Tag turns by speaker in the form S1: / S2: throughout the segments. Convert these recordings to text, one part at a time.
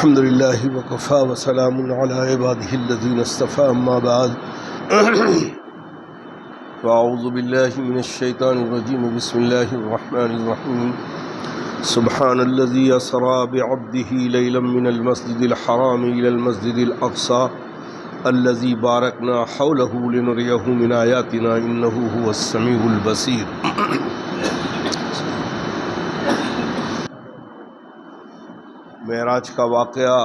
S1: الحمد لله وكفى وسلام على عباده الذين اصطفى أما بعد فأعوذ بالله من الشيطان الرجيم بسم الله الرحمن الرحيم سبحان الذي أسرى بعبده ليلا من المسجد الحرام إلى المسجد الأقصى الذي باركنا حوله لنريه من آياتنا إنه هو السميع البصير. معراج کا واقعہ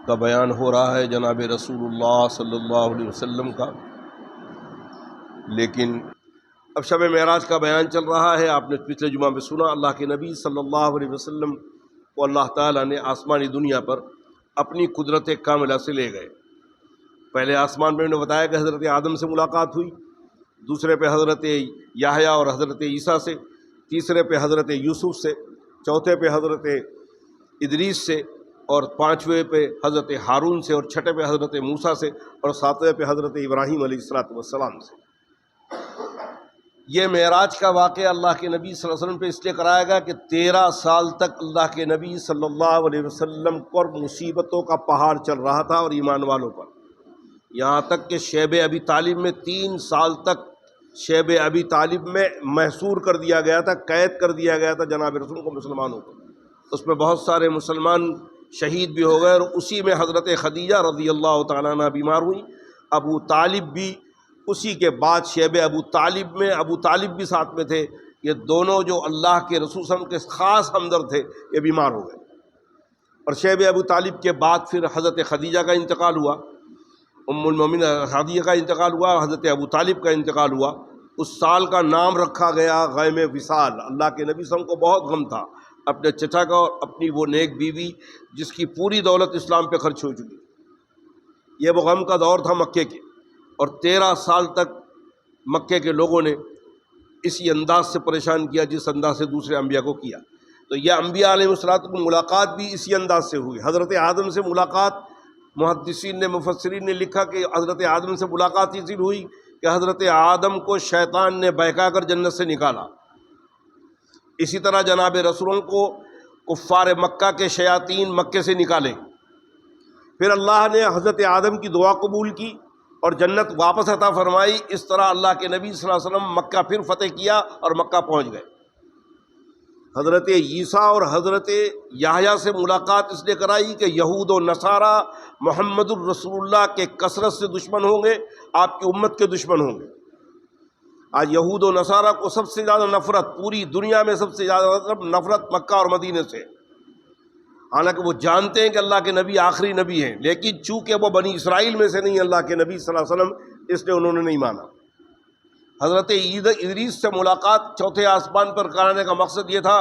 S1: کا بیان ہو رہا ہے جناب رسول اللہ صلی اللہ علیہ وسلم کا، لیکن اب شب معراج کا بیان چل رہا ہے۔ آپ نے پچھلے جمعہ میں سنا اللہ کے نبی صلی اللہ علیہ وسلم کو اللہ تعالیٰ نے آسمانی دنیا پر اپنی قدرت کاملہ سے لے گئے۔ پہلے آسمان میں انہوں نے بتایا کہ حضرت آدم سے ملاقات ہوئی، دوسرے پہ حضرت یحییٰ اور حضرت عیسیٰ سے، تیسرے پہ حضرت یوسف سے، چوتھے پہ حضرت ادریس سے، اور پانچویں پہ حضرت ہارون سے، اور چھٹے پہ حضرت موسیٰ سے، اور ساتویں پہ حضرت ابراہیم علیہ السلام سے۔ یہ معراج کا واقعہ اللہ کے نبی صلی اللہ علیہ وسلم پہ اس لیے کرایا گیا کہ 13 سال تک اللہ کے نبی صلی اللہ علیہ وسلم پر مصیبتوں کا پہاڑ چل رہا تھا اور ایمان والوں پر، یہاں تک کہ شیب ابی طالب میں 3 سال تک شیب ابی طالب میں محصور کر دیا گیا تھا، قید کر دیا گیا تھا جناب رسول کو، مسلمانوں کو۔ اس میں بہت سارے مسلمان شہید بھی ہو گئے، اور اسی میں حضرت خدیجہ رضی اللہ تعالیٰ عنہ بیمار ہوئی، ابو طالب بھی اسی کے بعد شیب ابو طالب میں، ابو طالب بھی ساتھ میں تھے، یہ دونوں جو اللہ کے رسول صلی اللہ علیہ وسلم کے خاص ہمدرد تھے، یہ بیمار ہو گئے۔ اور شیب ابو طالب کے بعد پھر حضرت خدیجہ کا انتقال ہوا، ام المومنین خدیجہ کا انتقال ہوا، حضرت ابو طالب کا انتقال ہوا۔ اس سال کا نام رکھا گیا غیم وصال۔ اللہ کے نبی صلی اللہ علیہ وسلم کو بہت غم تھا اپنے چچا کا اور اپنی وہ نیک بیوی جس کی پوری دولت اسلام پہ خرچ ہو چکی۔ یہ وہ غم کا دور تھا مکے کے، اور 13 سال تک مکے کے لوگوں نے اسی انداز سے پریشان کیا جس انداز سے دوسرے انبیاء کو کیا۔ تو یہ انبیاء علیہ الصلوۃ کی ملاقات بھی اسی انداز سے ہوئی۔ حضرت آدم سے ملاقات، محدثین نے، مفسرین نے لکھا کہ حضرت آدم سے ملاقات اس لیے ہوئی کہ حضرت آدم کو شیطان نے بہکا کر جنت سے نکالا۔ اسی طرح جناب رسولوں کو کفار مکہ کے شیاطین مکے سے نکالے، پھر اللہ نے حضرت آدم کی دعا قبول کی اور جنت واپس عطا فرمائی۔ اس طرح اللہ کے نبی صلی اللہ علیہ وسلم مکہ پھر فتح کیا اور مکہ پہنچ گئے۔ حضرت عیسیٰ اور حضرت یحییٰ سے ملاقات اس لیے کرائی کہ یہود و نصارہ محمد الرسول اللہ کے کثرت سے دشمن ہوں گے، آپ کی امت کے دشمن ہوں گے۔ آج یہود و نصارہ کو سب سے زیادہ نفرت، پوری دنیا میں سب سے زیادہ نفرت مکہ اور مدینے سے، حالانکہ وہ جانتے ہیں کہ اللہ کے نبی آخری نبی ہیں، لیکن چونکہ وہ بنی اسرائیل میں سے نہیں اللہ کے نبی صلی اللہ علیہ وسلم، اس لیے انہوں نے نہیں مانا۔ حضرت ادریس سے ملاقات چوتھے آسمان پر کرانے کا مقصد یہ تھا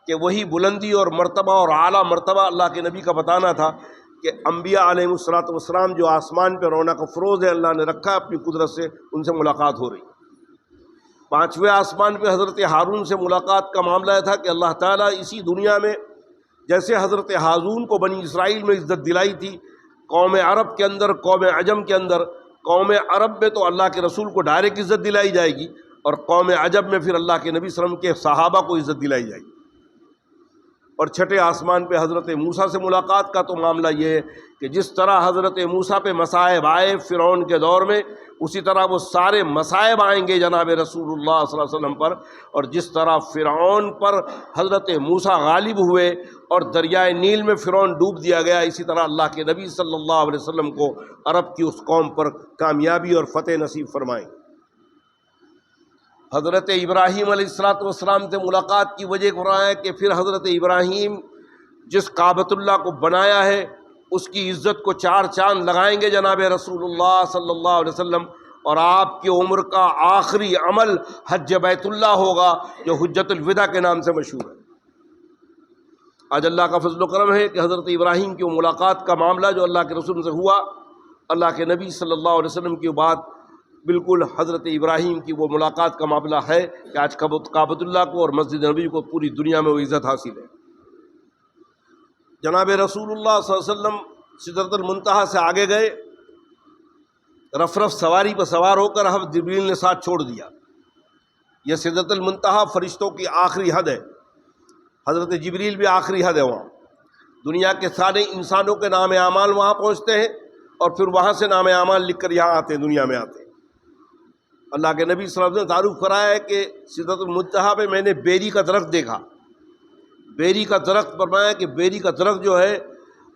S1: کہ وہی بلندی اور مرتبہ اور اعلیٰ مرتبہ اللہ کے نبی کا بتانا تھا کہ انبیاء علیہ السلام جو آسمان پہ رونق افروز ہے، اللہ نے رکھا اپنی قدرت سے، ان سے ملاقات ہو رہی۔ 5ویں آسمان پہ حضرت ہارون سے ملاقات کا معاملہ یہ تھا کہ اللہ تعالیٰ اسی دنیا میں جیسے حضرت ہارون کو بنی اسرائیل میں عزت دلائی تھی، قوم عرب کے اندر، قوم عجم کے اندر، قوم عرب میں تو اللہ کے رسول کو ڈائریکٹ عزت دلائی جائے گی، اور قوم عجم میں پھر اللہ کے نبی صلی اللہ علیہ وسلم کے صحابہ کو عزت دلائی جائے گی۔ اور چھٹے آسمان پہ حضرت موسیٰ سے ملاقات کا تو معاملہ یہ ہے کہ جس طرح حضرت موسیٰ پہ مصائب آئے فرعون کے دور میں، اسی طرح وہ سارے مصائب آئیں گے جناب رسول اللہ صلی اللہ علیہ وسلم پر، اور جس طرح فرعون پر حضرت موسیٰ غالب ہوئے اور دریائے نیل میں فرعون ڈوب دیا گیا، اسی طرح اللہ کے نبی صلی اللہ علیہ وسلم کو عرب کی اس قوم پر کامیابی اور فتح نصیب فرمائیں۔ حضرت ابراہیم علیہ السلام سے ملاقات کی وجہ کو رہا ہے کہ پھر حضرت ابراہیم جس کعبۃ اللہ کو بنایا ہے اس کی عزت کو 4 چاند لگائیں گے جناب رسول اللہ صلی اللہ علیہ وسلم، اور آپ کی عمر کا آخری عمل حج بیت اللہ ہوگا جو حجت الوداع کے نام سے مشہور ہے۔ آج اللہ کا فضل و کرم ہے کہ حضرت ابراہیم کی ملاقات کا معاملہ جو اللہ کے رسول سے ہوا، اللہ کے نبی صلی اللہ علیہ وسلم کی بات بالکل حضرت ابراہیم کی وہ ملاقات کا معاملہ ہے کہ آج کعبۃ اللہ کو اور مسجد نبی کو پوری دنیا میں وہ عزت حاصل ہے۔ جناب رسول اللہ صلی اللہ علیہ وسلم سدرۃ المنتہا سے آگے گئے، رف سواری پر سوار ہو کر حضرت جبریل نے ساتھ چھوڑ دیا۔ یہ سدرۃ المنتہا فرشتوں کی آخری حد ہے، حضرت جبریل بھی آخری حد ہے وہاں۔ دنیا کے سارے انسانوں کے نام اعمال وہاں پہنچتے ہیں اور پھر وہاں سے نام اعمال لکھ کر یہاں آتے ہیں، دنیا میں آتے ہیں۔ اللہ کے نبی صلی اللہ علیہ وسلم نے تعارف کرایا ہے کہ سدرۃ المنتہا میں میں نے بیری کا درخت دیکھا۔ بیری کا درخت فرمایا کہ بیری کا درخت جو ہے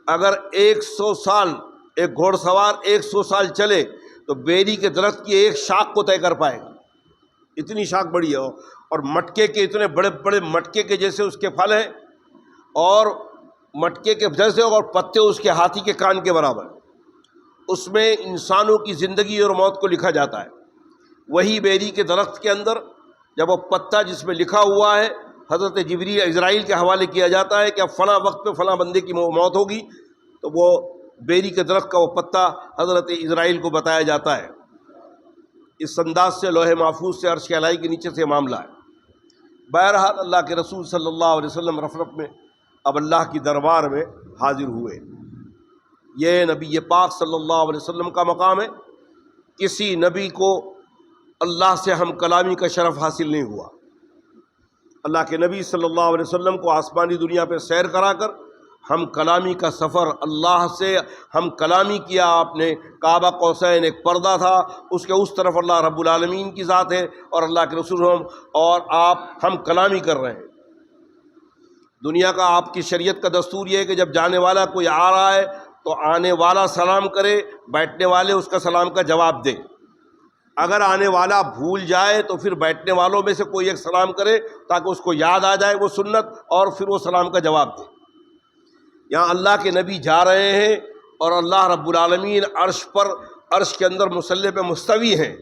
S1: اگر 100 سال ایک گھوڑ سوار 100 سال چلے تو بیری کے درخت کی ایک شاخ کو طے کر پائے گا، اتنی شاخ بڑی ہے، اور مٹکے کے اتنے بڑے بڑے مٹکے کے جیسے اس کے پھل ہیں، اور مٹکے کے جیسے، اور پتے اس کے ہاتھی کے کان کے برابر۔ اس میں انسانوں کی زندگی اور موت کو لکھا جاتا ہے۔ وہی بیری کے درخت کے اندر جب وہ پتا جس میں لکھا ہوا ہے حضرت جبریل اسرائیل کے حوالے کیا جاتا ہے کہ اب فلاں وقت پہ فلاں بندے کی موت ہوگی، تو وہ بیری کے درخت کا وہ پتا حضرت اسرائیل کو بتایا جاتا ہے۔ اس انداز سے لوح محفوظ سے عرش کے اعلائی کے نیچے سے معاملہ ہے۔ بہرحال اللہ کے رسول صلی اللہ علیہ وسلم رفرف میں اب اللہ کی دربار میں حاضر ہوئے۔ یہ نبی پاک صلی اللہ علیہ وسلم کا مقام ہے۔ کسی نبی کو اللہ سے ہم کلامی کا شرف حاصل نہیں ہوا۔ اللہ کے نبی صلی اللہ علیہ وسلم کو آسمانی دنیا پہ سیر کرا کر ہم کلامی کا سفر، اللہ سے ہم کلامی کیا آپ نے۔ کعبہ قوسین ایک پردہ تھا، اس کے اس طرف اللہ رب العالمین کی ذات ہے اور اللہ کے رسول اور آپ ہم کلامی کر رہے ہیں۔ دنیا کا آپ کی شریعت کا دستور یہ ہے کہ جب جانے والا کوئی آ رہا ہے تو آنے والا سلام کرے، بیٹھنے والے اس کا سلام کا جواب دیں۔ اگر آنے والا بھول جائے تو پھر بیٹھنے والوں میں سے کوئی ایک سلام کرے تاکہ اس کو یاد آ جائے وہ سنت، اور پھر وہ سلام کا جواب دے۔ یہاں اللہ کے نبی جا رہے ہیں اور اللہ رب العالمین عرش کے اندر مصلی پہ مستوی ہیں۔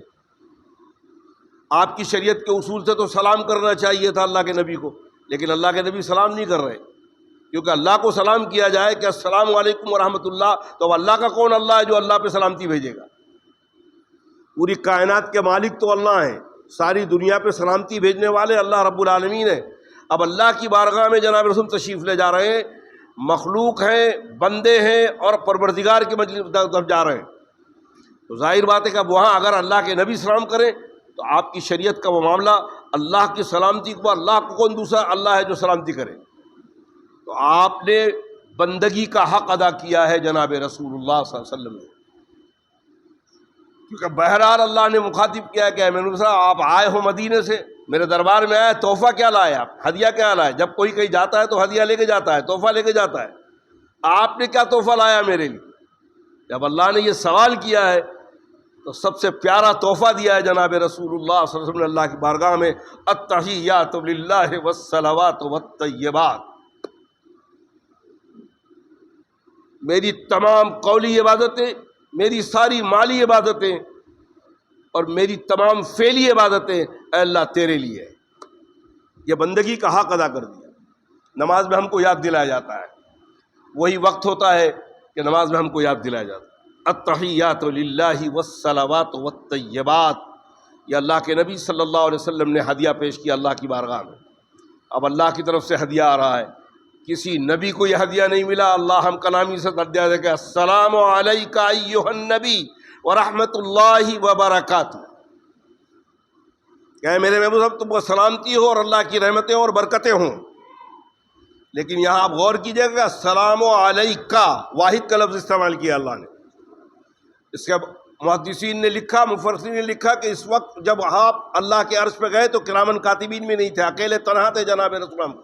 S1: آپ کی شریعت کے اصول سے تو سلام کرنا چاہیے تھا اللہ کے نبی کو، لیکن اللہ کے نبی سلام نہیں کر رہے، کیونکہ اللہ کو سلام کیا جائے کہ السلام علیکم ورحمۃ اللہ، تو اللہ کا کون اللہ ہے جو اللہ پہ سلامتی بھیجے گا؟ پوری کائنات کے مالک تو اللہ ہیں، ساری دنیا پہ سلامتی بھیجنے والے اللہ رب العالمین ہیں۔ اب اللہ کی بارگاہ میں جناب رسول تشریف لے جا رہے ہیں، مخلوق ہیں، بندے ہیں، اور پروردگار کی مجلس طرف جا رہے ہیں، تو ظاہر بات ہے کہ اب وہاں اگر اللہ کے نبی سلام کریں تو آپ کی شریعت کا وہ معاملہ، اللہ کی سلامتی کو، اللہ کو کون دوسرا اللہ ہے جو سلامتی کرے؟ تو آپ نے بندگی کا حق ادا کیا ہے جناب رسول اللہ صلی اللہ علیہ وسلم نے، کیونکہ بہرحال اللہ نے مخاطب کیا کہ اے میرے نبی آپ آئے ہو مدینے سے، میرے دربار میں آئے، تحفہ کیا لائے آپ، ہدیہ کیا لائے؟ جب کوئی کہیں جاتا ہے تو ہدیہ لے کے جاتا ہے، تحفہ لے کے جاتا ہے۔ آپ نے کیا تحفہ لایا میرے لیے؟ جب اللہ نے یہ سوال کیا ہے تو سب سے پیارا تحفہ دیا ہے جناب رسول اللہ صلی اللہ علیہ وسلم نے اللہ کی بارگاہ میں، التحیات للہ والصلوات والطیبات۔ میری تمام قولی عبادتیں، میری ساری مالی عبادتیں اور میری تمام فعلی عبادتیں اے اللہ تیرے لیے ہے۔ یہ بندگی کا حق ادا کر دیا۔ نماز میں ہم کو یاد دلایا جاتا ہے، وہی وقت ہوتا ہے کہ نماز میں ہم کو یاد دلایا جاتا ہے، التحیات للہ والصلوات والطیبات۔ یہ اللہ کے نبی صلی اللہ علیہ وسلم نے ہدیہ پیش کیا اللہ کی بارگاہ میں۔ اب اللہ کی طرف سے ہدیہ آ رہا ہے، کسی نبی کو یہ ہدیہ نہیں ملا۔ اللہ ہم کلامی سے ہدیہ دے کہ السلام علیک ایھا النبی ورحمۃ اللہ وبرکاتہ، کہ میرے محبوب صاحب تم کو سلامتی ہو اور اللہ کی رحمتیں اور برکتیں ہوں۔ لیکن یہاں آپ غور کیجئے گا، السلام علیکہ واحد کا لفظ استعمال کیا اللہ نے۔ اس کے محدثین نے لکھا، مفسرین نے لکھا کہ اس وقت جب آپ اللہ کے عرش پہ گئے تو کرامن کاتبین میں نہیں تھے، اکیلے تنہا تھے جناب رسول اللہ،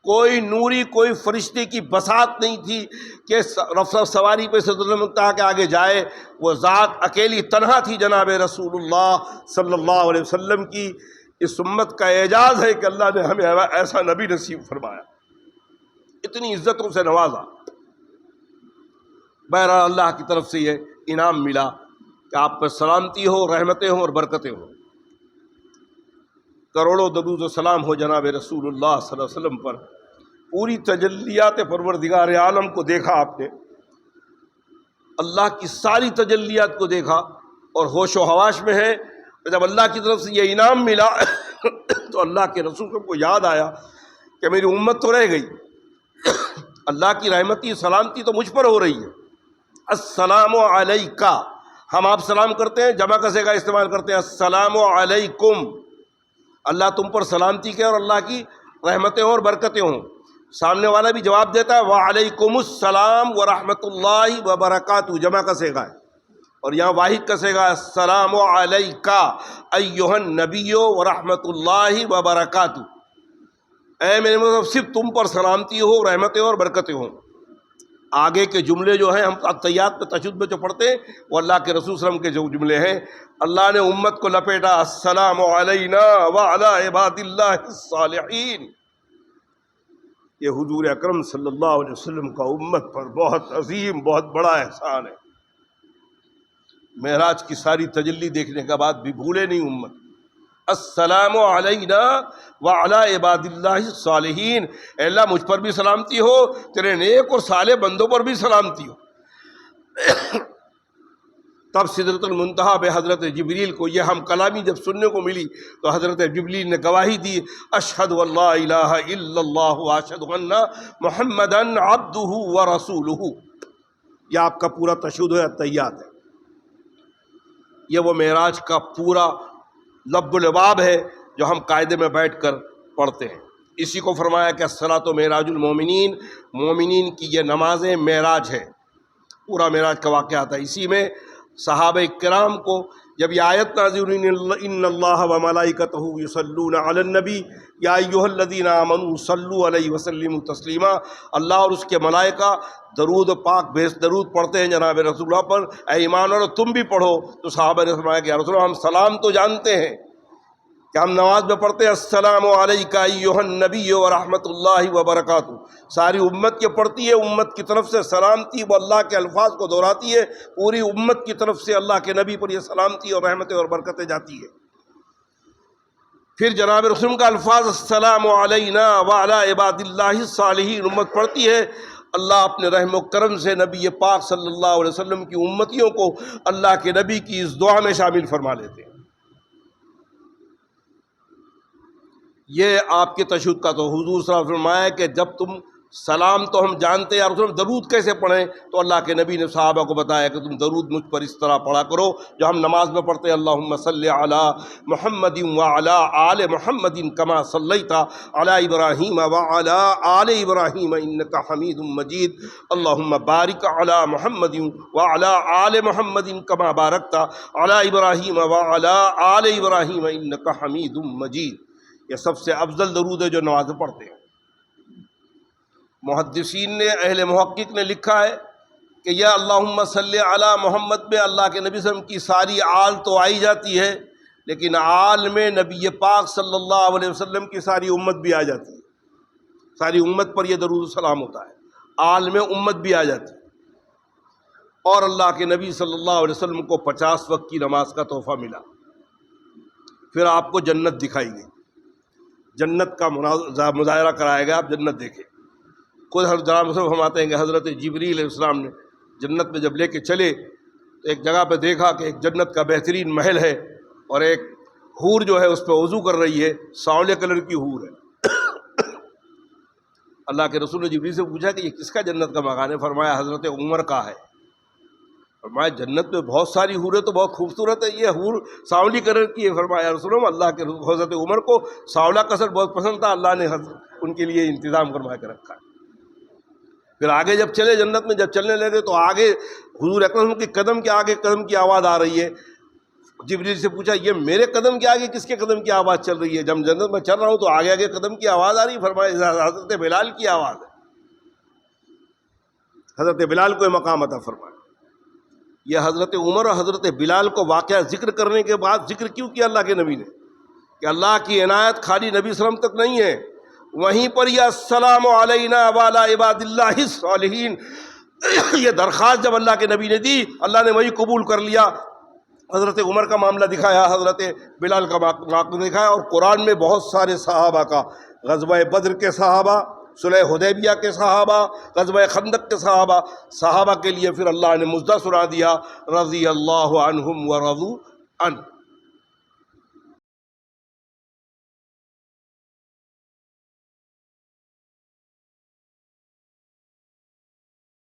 S1: کوئی نوری، کوئی فرشتے کی بساط نہیں تھی کہ رفع سواری پہ سدرۃ المنتہا کے آگے جائے، وہ ذات اکیلی تنہا تھی جناب رسول اللہ صلی اللہ علیہ وسلم کی۔ اس امت کا اعجاز ہے کہ اللہ نے ہمیں ایسا نبی نصیب فرمایا، اتنی عزتوں سے نوازا۔ بہرحال اللہ کی طرف سے یہ انعام ملا کہ آپ پر سلامتی ہو، رحمتیں ہوں اور برکتیں ہوں۔ کروڑوں درود و سلام ہو جناب رسول اللہ صلی اللہ علیہ وسلم پر۔ پوری تجلیات پروردگار عالم کو دیکھا آپ نے، اللہ کی ساری تجلیات کو دیکھا اور ہوش و حواس میں ہے۔ جب اللہ کی طرف سے یہ انعام ملا تو اللہ کے رسول کو یاد آیا کہ میری امت تو رہ گئی، اللہ کی رحمتی سلامتی تو مجھ پر ہو رہی ہے۔ السلام علیکہ، ہم آپ سلام کرتے ہیں، جمع کا صیغہ استعمال کرتے ہیں السلام علیکم، اللہ تم پر سلامتی کے اور اللہ کی رحمتیں اور برکتیں ہوں۔ سامنے والا بھی جواب دیتا ہے وعلیکم السلام ورحمۃ اللہ وبرکاتہ، جمع کا صیغہ ہے، اور یہاں واحد کا صیغہ ہے السلام علیکا ایھا النبی ورحمۃ اللہ وبرکاتہ، اے میرے مطلب صرف تم پر سلامتی ہو، رحمتیں اور برکتیں ہوں۔ آگے کے جملے جو ہیں ہم التحیات پہ تشہد میں جو پڑھتے ہیں وہ اللہ کے رسول صلی اللہ علیہ وسلم کے جو جملے ہیں، اللہ نے امت کو لپیٹا السلام علینا وعلی عباد اللہ الصالحین۔ یہ حضور اکرم صلی اللہ علیہ وسلم کا امت پر بہت عظیم، بہت بڑا احسان ہے۔ معراج کی ساری تجلی دیکھنے کے بعد بھی بھولے نہیں امت، السلام علینا وعلی عباد اللہ الصالحین، اے اللہ مجھ پر بھی سلامتی ہو، تیرے نیک اور صالح بندوں پر بھی سلامتی ہو۔ تب سدرۃ المنتہا پہ حضرت جبریل کو یہ ہم کلامی جب سننے کو ملی تو حضرت جبریل نے گواہی دی اشہد ان لا الہ الا اللہ واشہد ان محمدا عبدہ ورسولہ۔ یہ آپ کا پورا تشہد ہے، التحیات ہے، یہ وہ معراج کا پورا لب و لباب ہے جو ہم قاعدے میں بیٹھ کر پڑھتے ہیں۔ اسی کو فرمایا کہ الصلاۃ معراج المومنین، مومنین کی یہ نمازیں معراج ہے، پورا معراج کا واقعہ آتا ہے۔ اسی میں صحابہ کرام کو جب یہ آیت نازل ہوئی ان اللہ وملائکتہ یصلون علی النبی یا ایھا الذین آمنوا صلوا علیہ وسلموا تسلیما، اللہ اور اس کے ملائکہ درود پاک درود پڑھتے ہیں جناب رسول اللہ پر، اے ایمان والو تم بھی پڑھو۔ تو صحابہ نے فرمایا کہ یا رسول اللہ ہم سلام تو جانتے ہیں کہ ہم نماز میں پڑھتے ہیں السلام علیکا ایھا النبی ورحمۃ اللہ وبرکاتہ، ساری امت یہ پڑھتی ہے، امت کی طرف سے سلامتی، وہ اللہ کے الفاظ کو دہراتی ہے، پوری امت کی طرف سے اللہ کے نبی پر یہ سلامتی اور رحمتیں اور برکتیں جاتی ہے۔ پھر جناب رسول کا الفاظ السلام علینا وعلی عباد اللہ الصالحین، امت پڑھتی ہے، اللہ اپنے رحم و کرم سے نبی پاک صلی اللہ علیہ وسلم کی امتیوں کو اللہ کے نبی کی اس دعا میں شامل فرما لیتے ہیں۔ یہ آپ کے تشہد کا تو حضور صلی اللہ علیہ وسلم فرمایا کہ جب تم سلام تو ہم جانتے ہیں، رسول درود کیسے پڑھیں، تو اللہ کے نبی نے صحابہ کو بتایا کہ تم درود مجھ پر اس طرح پڑھا کرو جو ہم نماز میں پڑھتے ہیں، اللہم صلی علی محمد وعلی آل محمد کما صلیت علی ابراہیم وعلی آل ابراہیم انک حمید مجید، اللہم بارک علی محمد وعلی آل محمد کما بارکت علی ابراہیم وعلی آل ابراہیم انک حمید مجید۔ یہ سب سے افضل درود ہے جو نماز پڑھتے ہیں۔ محدثین نے، اہل محقق نے لکھا ہے کہ یہ اللہم صلی علی محمد میں اللہ کے نبی صلی اللہ علیہ وسلم کی ساری آل تو آئی جاتی ہے، لیکن آل میں نبی پاک صلی اللہ علیہ وسلم کی ساری امت بھی آ جاتی ہے، ساری امت پر یہ درود و سلام ہوتا ہے، آل میں امت بھی آ جاتی ہے۔ اور اللہ کے نبی صلی اللہ علیہ وسلم کو 50 وقت کی نماز کا تحفہ ملا۔ پھر آپ کو جنت دکھائی گئی، جنت کا مظاہرہ کرایا گیا، آپ جنت دیکھیں۔ خود جناب مسلم فرماتے ہیں کہ حضرت جبریل علیہ السلام نے جنت میں جب لے کے چلے تو ایک جگہ پہ دیکھا کہ ایک جنت کا بہترین محل ہے اور ایک حور جو ہے اس پہ وضو کر رہی ہے، سانولے کلر کی حور ہے۔ اللہ کے رسول نے جبریل سے پوچھا کہ یہ کس کا جنت کا مکان ہے؟ فرمایا حضرت عمر کا ہے۔ فرمایا جنت میں بہت ساری حوریں تو بہت خوبصورت ہے، یہ حور سانولی کلر کی ہے۔ فرمایا رسول اللہ اللہ کے حضرت عمر کو سانولا کلر بہت پسند تھا، اللہ نے ان کے لیے انتظام کروا کے رکھا ہے۔ پھر آگے جب چلے جنت میں، جب چلنے لگے تو آگے حضور اکرم کے قدم کے آگے قدم کی آواز آ رہی ہے۔ جبریل سے پوچھا یہ میرے قدم کے آگے کس کے قدم کی آواز چل رہی ہے؟ جب جنت میں چل رہا ہوں تو آگے آگے قدم کی آواز آ رہی ہے۔ فرمایا حضرت بلال کی آواز ہے، حضرت بلال کو مقام عطا فرمایا۔ یہ حضرت عمر اور حضرت بلال کو واقعہ ذکر کرنے کے بعد ذکر کیوں کیا اللہ کے نبی نے؟ کہ اللہ کی عنایت خالی نبی صلی اللہ علیہ وسلم تک نہیں ہے، وہیں پر یہ السلام علینا وعلی عباد اللہ الصالحین، یہ درخواست جب اللہ کے نبی نے دی اللہ نے وہی قبول کر لیا۔ حضرت عمر کا معاملہ دکھایا، حضرت بلال کا معاملہ دکھایا، اور قرآن میں بہت سارے صحابہ کا، غزوہ بدر کے صحابہ، صلح حدیبیہ کے صحابہ، غزوہ خندق کے صحابہ کے لیے پھر اللہ نے مزدہ سنا دیا رضی اللہ عنہم ورضوا عنہ۔